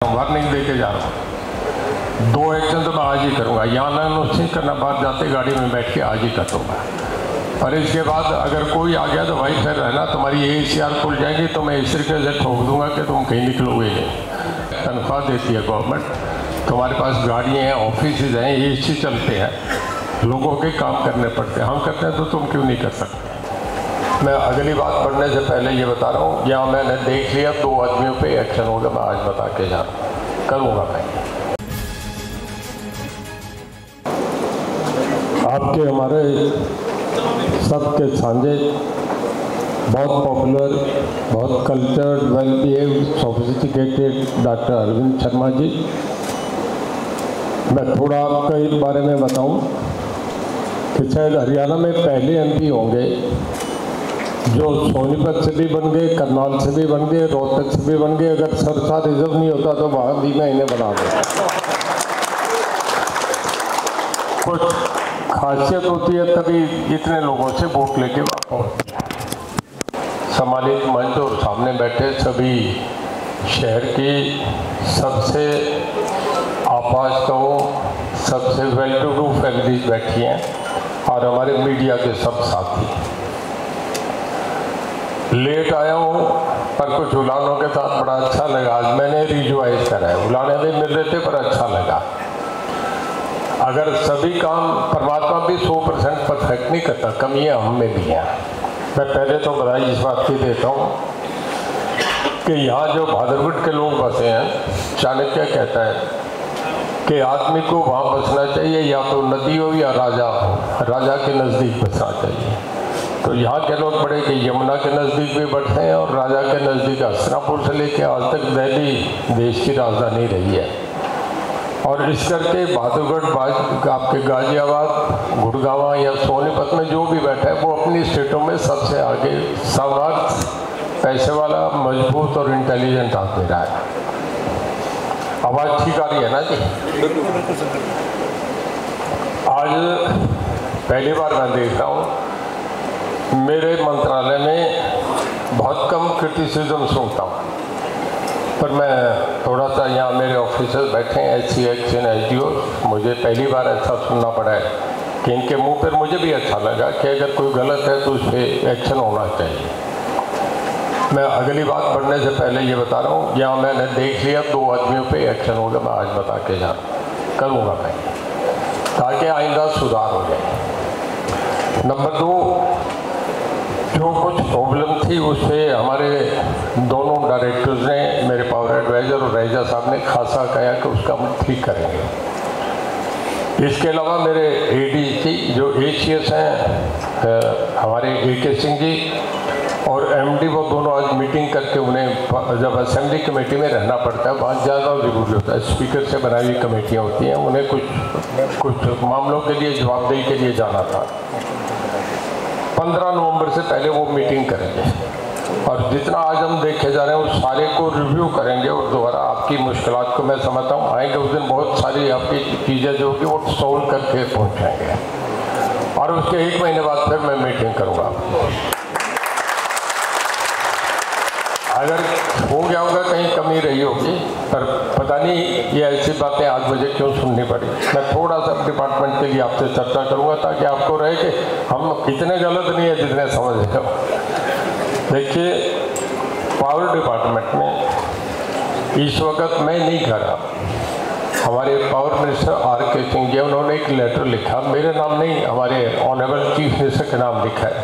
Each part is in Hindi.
वार्निंग दे के जा रहा हूँ। 2 एक्शन तो मैं आज ही करूँगा, यहाँ ना अनुच्छेद करना, बाहर जाते गाड़ी में बैठ के आज ही कर दूँगा। और इसके बाद अगर कोई आ गया तो भाई फिर रहना, तुम्हारी ACR खुल जाएगी तो मैं इस तरीके से ठोक दूँगा कि तुम कहीं निकलोगे नहीं। तनख्वाह देती है गवर्नमेंट, तुम्हारे पास गाड़ियाँ हैं, ऑफिस हैं, AC चलते हैं, लोगों के काम करने पड़ते हैं, हम करते हैं तो तुम क्यों नहीं कर सकते। मैं अगली बात बढ़ने से पहले ये बता रहा हूँ, यहाँ मैंने देख लिया 2 आदमियों पे एक्शन होगा, मैं आज बता के जा रहा हूँ, करूँगा मैं। आपके हमारे सबके साझे बहुत पॉपुलर, बहुत cultured, well behaved, sophisticated doctor Arvind Sharma ji, मैं थोड़ा आपके बारे में बताऊं कि शायद हरियाणा में पहले MP होंगे जो सोनीपत से भी बन गए, करनाल से भी बन गए, रोहतक से भी बन गए। अगर सरसा रिजर्व नहीं होता तो वहाँ भी मैं इन्हें बना दूँ। कुछ खासियत होती है तभी इतने लोगों से वोट लेके वापस सम्मानित मंच और सामने बैठे सभी शहर की सबसे आपाश कहो, सबसे वेल टू डू फैमिलीज बैठी हैं और हमारे मीडिया के सब साथी। लेट आया हूँ पर कुछ उलानों के साथ बड़ा अच्छा लगा। आज मैंने रिजवाइज करा है, उलाने भी मिल रहे थे पर अच्छा लगा। अगर सभी काम परमात्मा भी 100% परफेक्ट नहीं करता, कमियां हम में भी हैं। मैं पहले तो बधाई इस बात की देता हूँ कि यहाँ जो भादरगढ़ के लोग बसे हैं, चाणक्य कहता है कि आदमी को वहाँ बसना चाहिए या तो नदी हो या राजा हो, राजा के नज़दीक बसना चाहिए। तो यहाँ के लोग बड़े कि यमुना के नज़दीक भी बैठे हैं और राजा के नज़दीक हस्तिनापुर से लेकर आज तक दिल्ली देश की राजधानी रही है। और इस करके बहादुरगढ़, आपके गाजियाबाद, गुड़गांव या सोनीपत में जो भी बैठा है वो अपनी स्टेटों में सबसे आगे, समर्थ, पैसे वाला, मजबूत और इंटेलिजेंट आदमी रहा है। आवाज़ ठीक आ रही है ना जी? आज पहली बार मैं देख रहा हूँ, मेरे मंत्रालय में बहुत कम क्रिटिसिज्म सुनता हूँ, पर मैं थोड़ा सा यहाँ मेरे ऑफिसर्स बैठे हैं, SC, SDO, मुझे पहली बार ऐसा सुनना पड़ा है कि इनके मुंह पर मुझे भी अच्छा लगा कि अगर कोई गलत है तो उस पर एक्शन होना चाहिए। मैं अगली बात बढ़ने से पहले ये बता रहा हूँ, यहाँ मैंने देख लिया 2 आदमियों पे एक्शन होगा, मैं आज बता के जा रहा हूँ, करूँगा मैं, ताकि आइंदा सुधार हो जाए। नंबर 2, जो कुछ प्रॉब्लम थी उस पर हमारे दोनों डायरेक्टर्स ने, मेरे पावर एडवाइज़र और रैजा साहब ने खासा कहा कि उसका हम ठीक करेंगे। इसके अलावा मेरे ADG जो ACS हैं हमारे AK सिंह जी और MD, वो दोनों आज मीटिंग करके उन्हें जब असेंबली कमेटी में रहना पड़ता है वहाँ ज़्यादा जरूरी होता है, स्पीकर से बनाई हुई कमेटियाँ होती हैं, उन्हें कुछ मामलों के लिए जवाबदेही के लिए जाना था। 15 नवंबर से पहले वो मीटिंग करेंगे और जितना आज हम देखे जा रहे हैं उस सारे को रिव्यू करेंगे और दोबारा आपकी मुश्किलात को मैं समझता हूँ आएंगे उस दिन बहुत सारी आपकी चीज़ें जो कि वो सोल्व करके पहुँचाएंगे और उसके 1 महीने बाद फिर मैं मीटिंग करूँगा। अगर हो गया होगा कहीं कमी रही होगी, पर पता नहीं ये ऐसी बातें आज मुझे क्यों सुननी पड़ी। मैं थोड़ा सा डिपार्टमेंट के लिए आपसे चर्चा करूंगा ताकि आपको रहे कि हम इतने गलत नहीं है जितने समझ रहे हो। देखिए, पावर डिपार्टमेंट में इस वक्त मैं नहीं खड़ा, हमारे power minister RK Singh ji, उन्होंने एक लेटर लिखा, मेरे नाम नहीं, हमारे ऑनरेबल चीफ मिनिस्टर के नाम लिखा है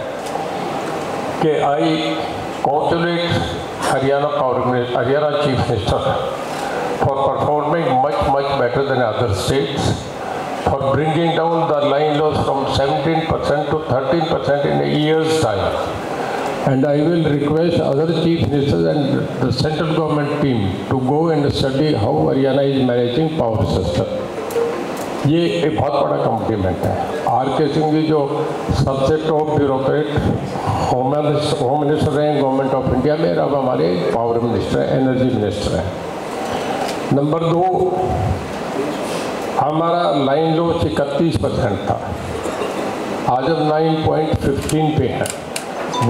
कि I congratulate Haryana Chief Minister for performing much better than other states, for bringing down the line loss from 17% to 13% in a year's time. And I will request other Chief Ministers and the central government team to go and study how Haryana is managing power system. ये एक बहुत बड़ा कम्प्लीमेंट है। RK सिंह जी जो सबसे टॉप ब्यूरोक्रेट होम मिनिस्टर हैं गवर्नमेंट ऑफ इंडिया में, अब हमारे पावर मिनिस्टर हैं, एनर्जी मिनिस्टर हैं। नंबर 2, हमारा लाइन लॉस 31% था, आज अब 9.15 पे है।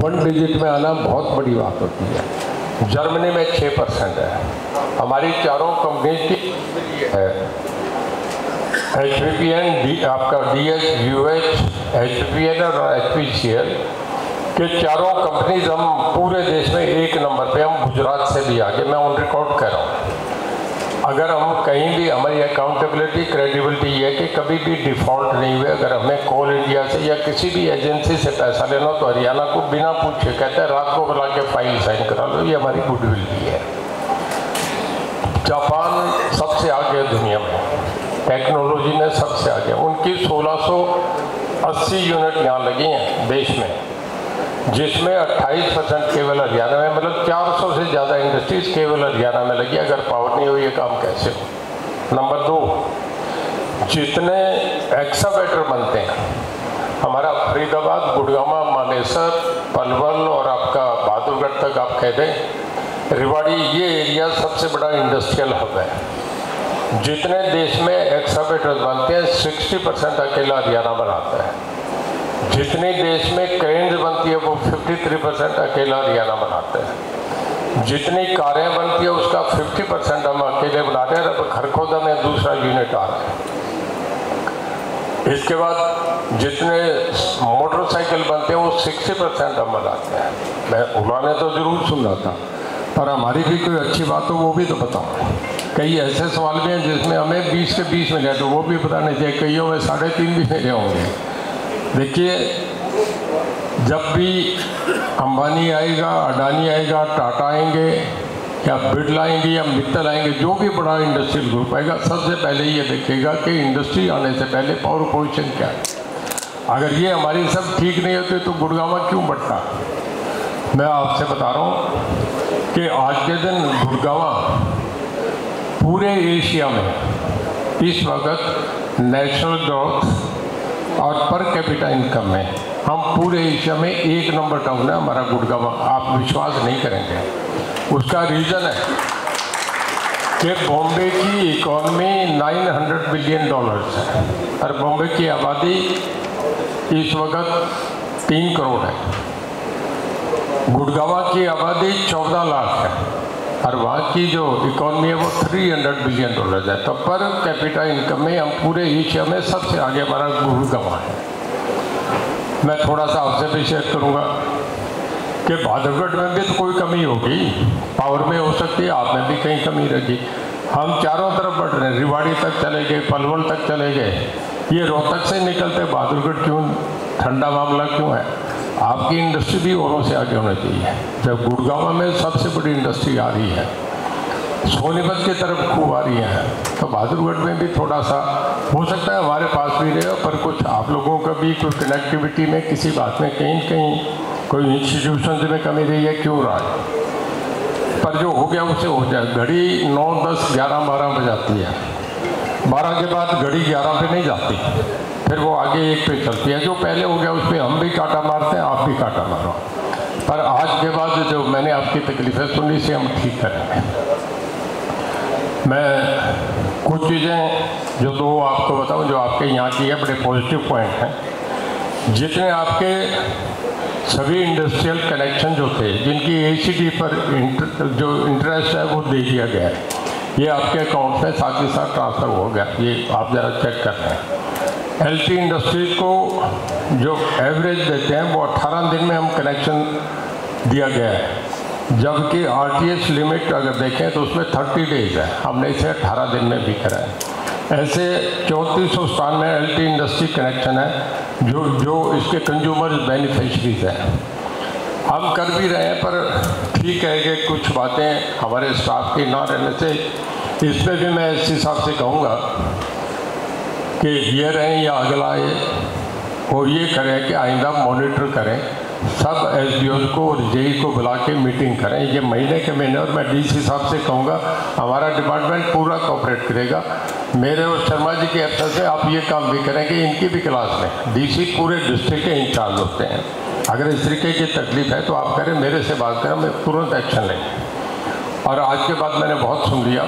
1 डिजिट में आना बहुत बड़ी बात होती है। जर्मनी में 6% है। हमारी चारों कंपनीज की है HPPN, आपका DH, UH, HPPN और HPCL के चारों कंपनीज हम पूरे देश में 1 नंबर पे, हम गुजरात से भी आगे, मैं ऑन रिकॉर्ड कह रहा हूँ। अगर हम कहीं भी, हमारी अकाउंटेबिलिटी, क्रेडिबिलिटी ये है कि कभी भी डिफ़ॉल्ट नहीं हुए। अगर हमें कोल इंडिया से या किसी भी एजेंसी से पैसा लेना तो हरियाणा को बिना पूछे कहते हैं रात को बुला के फाइल साइन करा लो, ये हमारी गुडविल भी है। जापान सबसे आगे है दुनिया में, टेक्नोलॉजी में सबसे आगे। उनकी 1680 यूनिट यहाँ लगी हैं देश में, जिसमें 28% केवल हरियाणा में, मतलब 400 से ज़्यादा इंडस्ट्रीज केवल हरियाणा में लगी। अगर पावर नहीं हो ये काम कैसे हो। नंबर 2, जितने एक्सावेटर बनते हैं, हमारा फरीदाबाद, गुड़गामा, मानेसर, पलवल और आपका बहादुरगढ़ तक आप कह दें, रेवाड़ी, ये एरिया सबसे बड़ा इंडस्ट्रियल हब है। जितने देश में एक्सावेटर बनते हैं 60% अकेला हरियाणा बनाता है। जितने देश में क्रेन्स बनती है वो 53% अकेला हरियाणा बनाता है। जितनी कारें बनती है उसका 50% हम अकेले बना रहे हैं। अब खरखोदा में दूसरा यूनिट आ रहा है। इसके बाद जितने मोटरसाइकिल बनते हैं वो 60% हम बनाते हैं। मैं उन्होंने तो ज़रूर सुन रहा था, पर हमारी भी कोई अच्छी बात हो वो भी तो बताओ। कई ऐसे सवाल भी हैं जिसमें हमें 20 के 20 मिले तो वो भी बताने चाहिए। कईयों में 3.5 भी मिले होंगे। देखिए, जब भी अंबानी आएगा, अडानी आएगा, टाटा आएंगे या बिरला आएंगे या मित्तल आएंगे, जो भी बड़ा इंडस्ट्रियल ग्रुप आएगा, सबसे पहले ये देखेगा कि इंडस्ट्री आने से पहले पावर पोजीशन क्या है। अगर ये हमारी सब ठीक नहीं होती तो गुड़गामा क्यों बढ़ता। मैं आपसे बता रहा हूँ कि आज के दिन गुड़गामा पूरे एशिया में इस वक्त नेशनल ग्रोथ और पर कैपिटा इनकम में हम पूरे एशिया में 1 नंबर टाउन है हमारा गुड़गावा। आप विश्वास नहीं करेंगे। उसका रीज़न है कि बॉम्बे की इकॉनमी $900 बिलियन है और बॉम्बे की आबादी इस वक्त 3 करोड़ है। गुड़गावा की आबादी 14 लाख है और वहाँ की जो इकॉनमी है वो $300 बिलियन है। तो पर कैपिटा इनकम में हम पूरे एशिया में सबसे आगे हमारा गुड़गावा है। मैं थोड़ा सा आपसे भी शेयर करूँगा कि बहादुरगढ़ में भी तो कोई कमी होगी, पावर में हो सकती है, आप में भी कहीं कमी रहेगी। हम चारों तरफ बढ़ रहे हैं, रेवाड़ी तक चले गए, पलवल तक चले गए। ये रोहतक से निकलते बहादुरगढ़ क्यों, ठंडा मामला क्यों है। आपकी इंडस्ट्री भी औरों से आगे होनी चाहिए। जब गुड़गांव में सबसे बड़ी इंडस्ट्री आ रही है, सोनीपत की तरफ खूब आ रही है, तो बहादुरगढ़ में भी थोड़ा सा हो सकता है हमारे पास भी रहे, पर कुछ आप लोगों का भी कोई कनेक्टिविटी में किसी बात में कहीं कहीं कोई इंस्टीट्यूशन में कमी रही है, क्यों रहा है। पर जो हो गया उसे हो जाए। घड़ी 9, 10, 11, 12 बजाती है, 12 के बाद घड़ी 11 पे नहीं जाती, फिर वो आगे 1 पे चलती है। जो पहले हो गया उस पर हम भी कांटा मारते हैं, आप भी कांटा मारो। पर आज के बाद जो मैंने आपकी तकलीफ़ें सुनी से हम ठीक करेंगे। मैं कुछ चीज़ें जो 2 आपको बताऊं जो आपके यहाँ की है, बड़े पॉजिटिव पॉइंट हैं। जितने आपके सभी इंडस्ट्रियल कनेक्शन जो थे, जिनकी ACT पर जो इंटरेस्ट है वो दे दिया गया है, ये आपके अकाउंट में साथ ही साथ ट्रांसफ़र हो गया। ये आप ज़रा चेक कर रहे हैं। LT इंडस्ट्रीज़ को जो एवरेज देते हैं वो 18 दिन में हम कनेक्शन दिया गया है, जबकि RTS लिमिट अगर देखें तो उसमें 30 डेज़ है, हमने इसे 18 दिन में भी करा है। ऐसे 3497 LT इंडस्ट्री कनेक्शन है जो इसके कंज्यूमर्स बेनिफिशरीज हैं। हम कर भी रहे हैं, पर ठीक है कि कुछ बातें हमारे स्टाफ के ना रहने से, इसमें भी मैं इस हिसाब से कहूँगा कि ये रहें या अगला आए वो ये करें कि आइंदा मॉनिटर करें, सब SDOs को और JE को बुला के मीटिंग करें। ये महीने के महीने, और मैं DC साहब से कहूँगा हमारा डिपार्टमेंट पूरा कोऑपरेट करेगा। मेरे और शर्मा जी के अफसर से आप ये काम भी करें कि इनकी भी क्लास में DC पूरे डिस्ट्रिक्ट के इंचार्ज होते हैं। अगर इस तरीके की तकलीफ है तो आप करें, मेरे से बात करें, मैं तुरंत एक्शन लेंगे। और आज के बाद मैंने बहुत सुन लिया,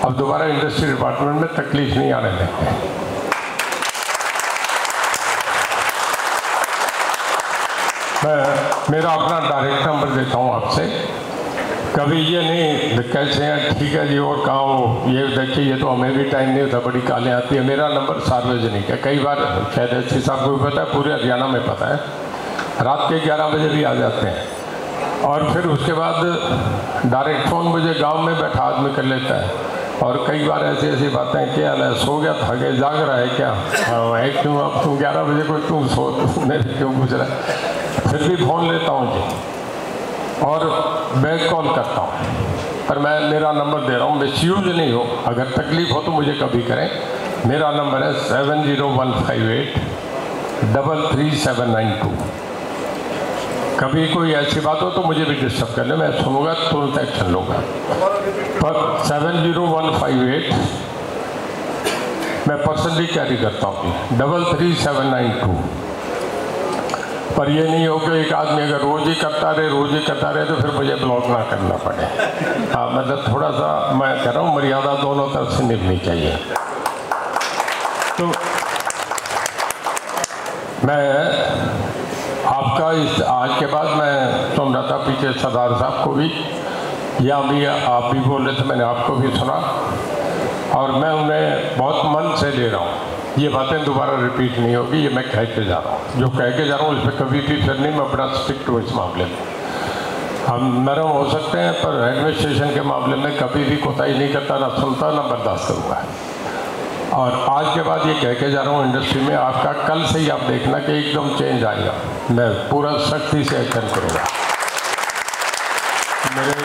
अब दोबारा इंडस्ट्री डिपार्टमेंट में तकलीफ नहीं आने देंगे। मैं मेरा अपना डायरेक्ट नंबर देता हूँ आपसे, कभी ये नहीं कैसे हैं ठीक है जी और कहाँ हो, ये देखिए ये तो हमें भी टाइम नहीं होता, बड़ी कालें आती है। मेरा नंबर सार्वजनिक है, कई बार शायद एसपी साहब को भी पता है, पूरे हरियाणा में पता है, रात के 11 बजे भी आ जाते हैं। और फिर उसके बाद डायरेक्ट फ़ोन मुझे गांव में बैठा आदमी कर लेता है। और कई बार ऐसी ऐसी बातें, क्या है सो गया था कि जाग रहा है क्या, हाँ है क्यों, अब तुम 11 बजे को तुम सो मेरे क्यों पूछ रहा है। फिर भी फ़ोन लेता हूँ जी और बैक कॉल करता हूँ। पर मैं मेरा नंबर दे रहा हूँ, मिसयूज नहीं हो, अगर तकलीफ़ हो तो मुझे कभी करें। मेरा नंबर है 70158 33792। कभी कोई ऐसी बात हो तो मुझे भी डिस्टर्ब कर ले, मैं सुनूंगा, तुरंत एक्शन लूँगा। पर 70158 मैं पर्सनली कैरी करता हूँ 33792। पर ये नहीं हो कि एक आदमी अगर रोज़ ही करता रहे तो फिर मुझे ब्लॉक ना करना पड़े। हाँ, मतलब थोड़ा सा मैं कह रहा हूँ मर्यादा दोनों तरफ से निभनी चाहिए। तो मैं आपका इस आज के बाद मैं सुन रहा था पीछे सरदार साहब को भी, या भी आप भी बोल रहे थे, मैंने आपको भी सुना और मैं उन्हें बहुत मन से ले रहा हूँ। ये बातें दोबारा रिपीट नहीं होगी, ये मैं कह के जा रहा हूँ, जो कह के जा रहा हूँ इस पर कभी भी फिर नहीं, मैं बड़ा स्ट्रिक्ट हूँ इस मामले में। हम नरम हो सकते हैं पर एडमिनिस्ट्रेशन के मामले में कभी भी कोताही नहीं करता, ना सुनता ना बर्दाश्त करूँगा। और आज के बाद ये कह के जा रहा हूँ इंडस्ट्री में आपका कल से ही आप देखना कि एकदम चेंज आएगा, मैं पूरा सख्ती से एक्शन करूँगा। मेरे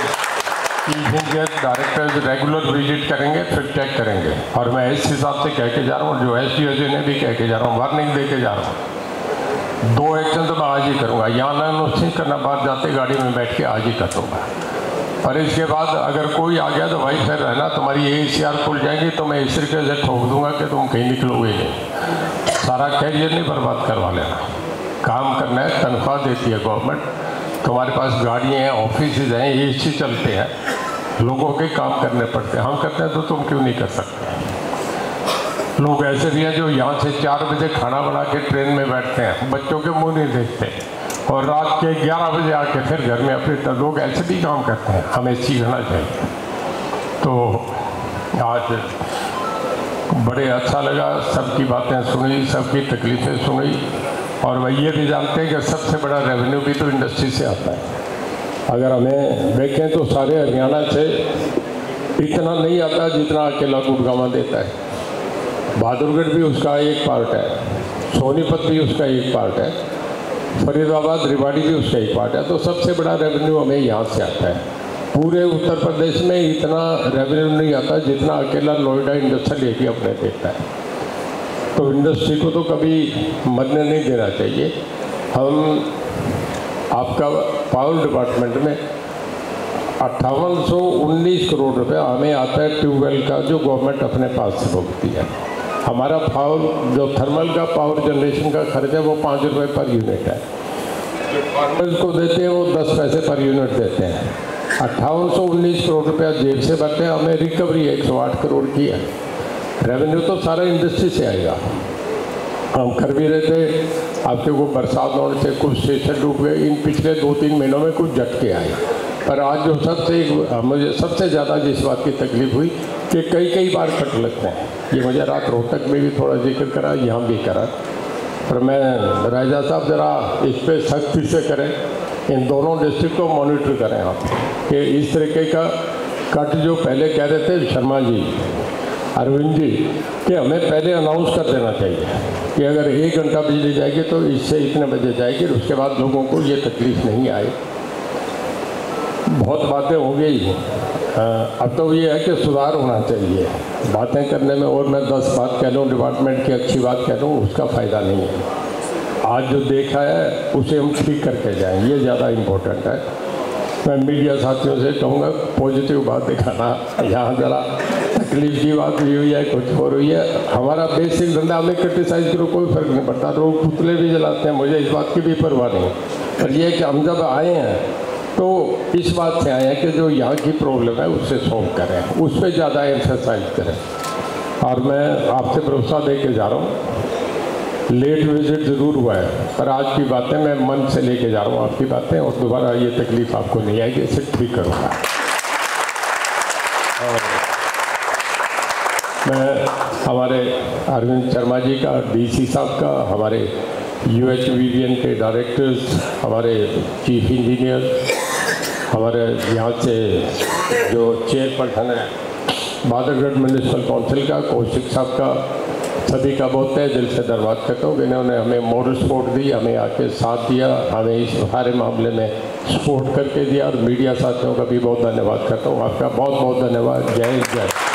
इंजीनियर डायरेक्टर्स रेगुलर विजिट करेंगे, फिर चेक करेंगे। और मैं इस हिसाब से कह के जा रहा हूँ, जो एसडीओ ने भी कह के जा रहा हूँ, वार्निंग दे के जा रहा हूँ। 2 एक्शन तो मैं आज ही करूँगा, यहाँ ना नुस्खी करना, बाहर जाते गाड़ी में बैठ के आज ही कर दूँगा। और इसके बाद अगर कोई आ गया तो भाई फिर रहना, तुम्हारी ACR खुल जाएगी तो मैं इस तरीके से ठोक दूँगा कि तुम कहीं निकलोगे नहीं। सारा कैरियर नहीं बर्बाद करवा लेना, काम करना है, तनख्वाह देती है गवर्नमेंट, तुम्हारे पास गाड़ियाँ हैं, ऑफिस हैं, AC चलते हैं, लोगों के काम करने पड़ते हैं, हम करते हैं तो तुम क्यों नहीं कर सकते। लोग ऐसे भी हैं जो यहाँ से 4 बजे खाना बना के ट्रेन में बैठते हैं, बच्चों के मुंह नहीं देखते, और रात के 11 बजे आके फिर घर में अपने लोग ऐसे भी काम करते हैं, हमें सीखना चाहिए। तो आज बड़े अच्छा लगा, सबकी बातें सुनी, सबकी तकलीफ़ें सुनी, और वह ये भी जानते हैं कि सबसे बड़ा रेवेन्यू भी तो इंडस्ट्री से आता है। अगर हमें देखें तो सारे हरियाणा से इतना नहीं आता जितना अकेला गुड़गांव देता है। बहादुरगढ़ भी उसका एक पार्ट है, सोनीपत भी उसका एक पार्ट है, फरीदाबाद रेवाड़ी भी उसका एक पार्ट है। तो सबसे बड़ा रेवेन्यू हमें यहाँ से आता है। पूरे उत्तर प्रदेश में इतना रेवेन्यू नहीं आता जितना अकेला नोएडा इंडस्ट्रियल एरिया अपने देता है। तो इंडस्ट्री को तो कभी मरने नहीं देना चाहिए। हम आपका पावर डिपार्टमेंट में 5819 करोड़ रुपया हमें आता है ट्यूबवेल का, जो गवर्नमेंट अपने पास से भुगतती है। हमारा पावर जो थर्मल का पावर जनरेशन का खर्च है वो 5 रुपये पर यूनिट है, जो फार्मर्स को देते हैं वो 10 पैसे पर यूनिट देते हैं। 5819 करोड़ रुपया जेब से भरते हैं, हमें रिकवरी 108 करोड़ की है। रेवेन्यू तो सारा इंडस्ट्री से आएगा। हम कर भी रहे थे, आपके को बरसात होने से कुछ स्टेशन डूब गए, इन पिछले 2-3 महीनों में कुछ झटके आए। पर आज जो मुझे सबसे ज़्यादा जिस बात की तकलीफ हुई कि कई बार कट लगते हैं, ये मुझे रात रोहतक में भी थोड़ा जिक्र करा, यहाँ भी करा। पर मैं राजा साहब ज़रा इस पर सख्ती से करें, इन दोनों डिस्ट्रिक्ट को मॉनिटर करें आप, कि इस तरीके का कट जो पहले कह रहे थे शर्मा जी, अरविंद जी, कि हमें पहले अनाउंस कर देना चाहिए कि अगर 1 घंटा बिजली जाएगी तो इससे इतने बजे जाएगी, उसके बाद लोगों को ये तकलीफ नहीं आए। बहुत बातें हो गई, अब तो ये है कि सुधार होना चाहिए बातें करने में, और मैं 10 बात कह लूँ, डिपार्टमेंट की अच्छी बात कह लूँ, उसका फ़ायदा नहीं है। आज जो देखा है उसे हम ठीक करके जाएं, ये ज़्यादा इम्पोर्टेंट है। मैं मीडिया साथियों से कहूँगा पॉजिटिव बात दिखाना, यहाँ ज़रा तकलीफ की बात भी हुई है, कुछ हो रही है। हमारा बेसिक धंधा, हमें क्रिटिसाइज करो कोई फ़र्क नहीं पड़ता, लोग पुतले भी जलाते हैं, मुझे इस बात की भी परवाह नहीं। पर यह कि हम जब आए हैं तो इस बात से आए हैं कि जो यहाँ की प्रॉब्लम है उससे सॉल्व करें, उस पर ज़्यादा एम्फेसाइज करें। और मैं आपसे भरोसा दे के जा रहा हूँ, लेट विजिट ज़रूर हुआ है, पर आज की बातें मैं मन से लेके जा रहा हूँ आपकी बातें, और दोबारा ये तकलीफ़ आपको नहीं आएगी, इसे ठीक करूँगा। मैं हमारे अरविंद शर्मा जी का, डीसी साहब का, हमारे UHVVN के डायरेक्टर्स, हमारे चीफ इंजीनियर, हमारे यहाँ से जो चेयरपर्सन है बादरगढ़ म्यूनिसिपल काउंसिल का, कौशिक साहब का, सभी का बहुत तहे दिल से धन्यवाद करता हूँ। इन्होंने हमें मॉरल सपोर्ट दी, हमें आके साथ दिया, हमें इस सारे मामले में सपोर्ट करके दिया, और मीडिया साथियों का भी बहुत धन्यवाद करता हूँ। आपका बहुत बहुत धन्यवाद। जय हिंद, जय।